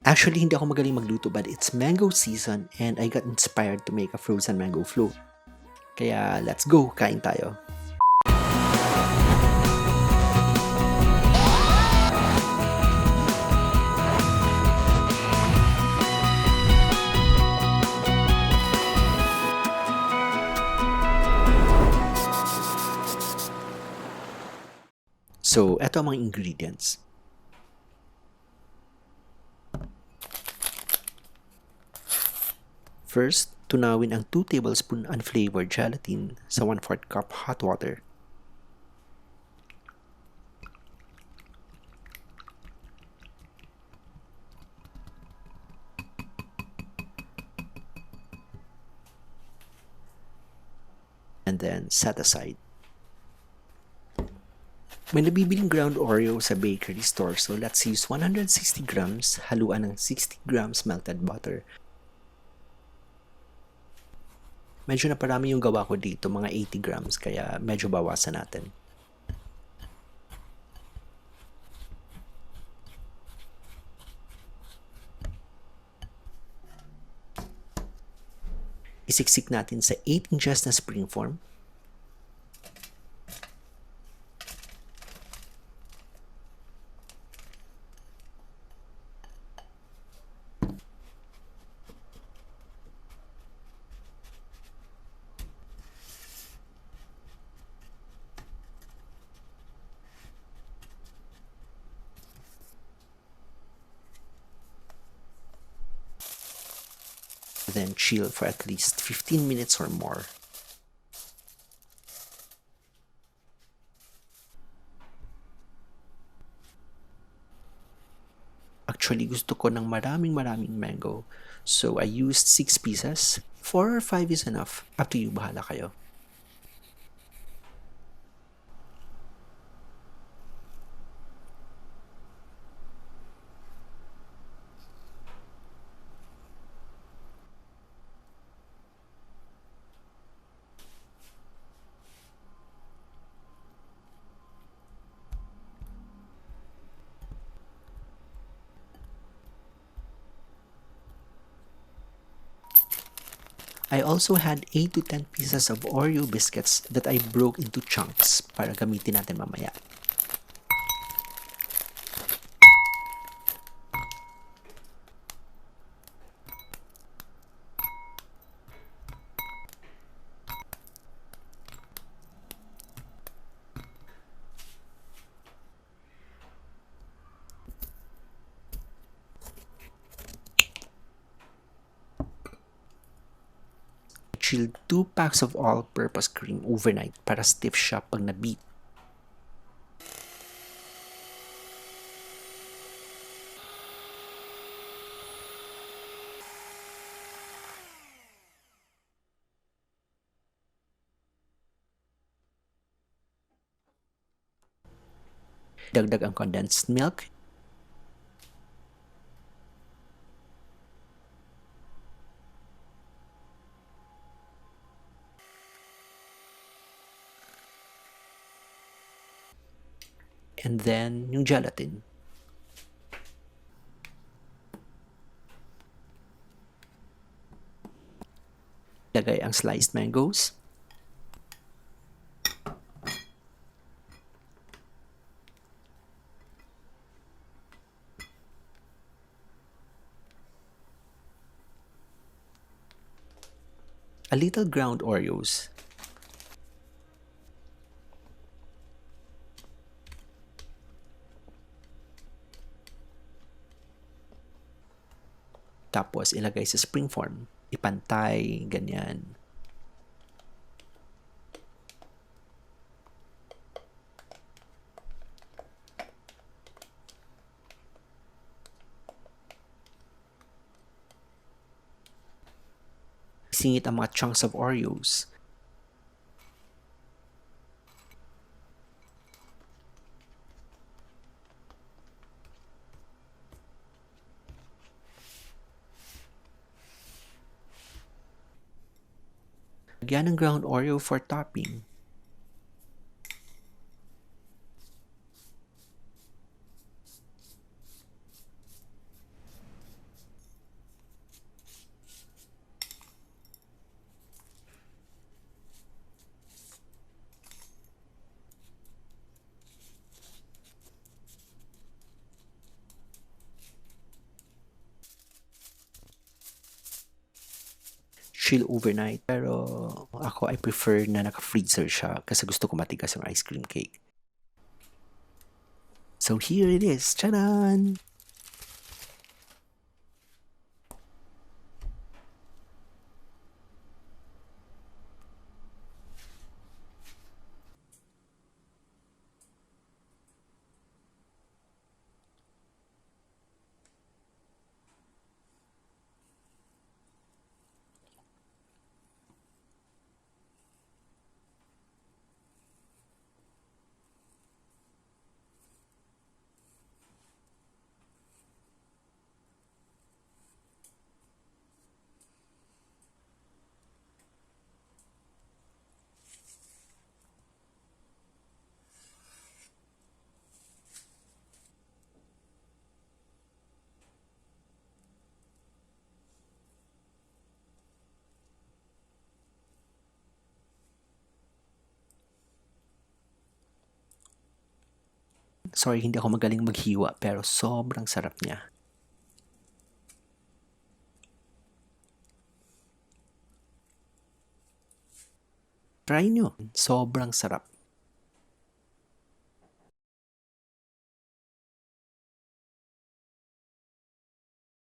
Actually, hindi ako magaling magluto but it's mango season and I got inspired to make a frozen mango float. Kaya let's go, kain tayo. So, eto ang mga ingredients. First, tunawin ang 2 tablespoon unflavored gelatin sa 1/4 cup hot water. And then set aside. May nabibiling ground Oreo sa bakery store, so let's use 160 grams, haluan ng 60 grams melted butter. Medyo naparami yung gawa ko dito, mga 80 grams, kaya medyo bawasan natin. Isiksik natin sa 8 inches na springform. Then chill for at least 15 minutes or more. Actually, gusto ko ng maraming mango. So, I used 6 pieces. 4 or 5 is enough. Up to you, bahala kayo. I also had 8 to 10 pieces of Oreo biscuits that I broke into chunks para gamitin natin mamaya. Chilled 2 packs of all-purpose cream overnight para stiff siya pag na-beat. Dagdag ang condensed milk. And then, yung gelatin. Lagay ang sliced mangoes. A little ground Oreos. Tapos, ilagay sa springform. Ipantay, ganyan. Singit ang mga chunks of Oreos. Lagyan ng ground Oreo for topping. chill overnight. Pero ako, I prefer na naka-freezer siya kasi gusto ko matigas yung ice cream cake. So here it is. Charan! Sorry, hindi ako magaling maghiwa pero sobrang sarap niya. Try nyo. Sobrang sarap.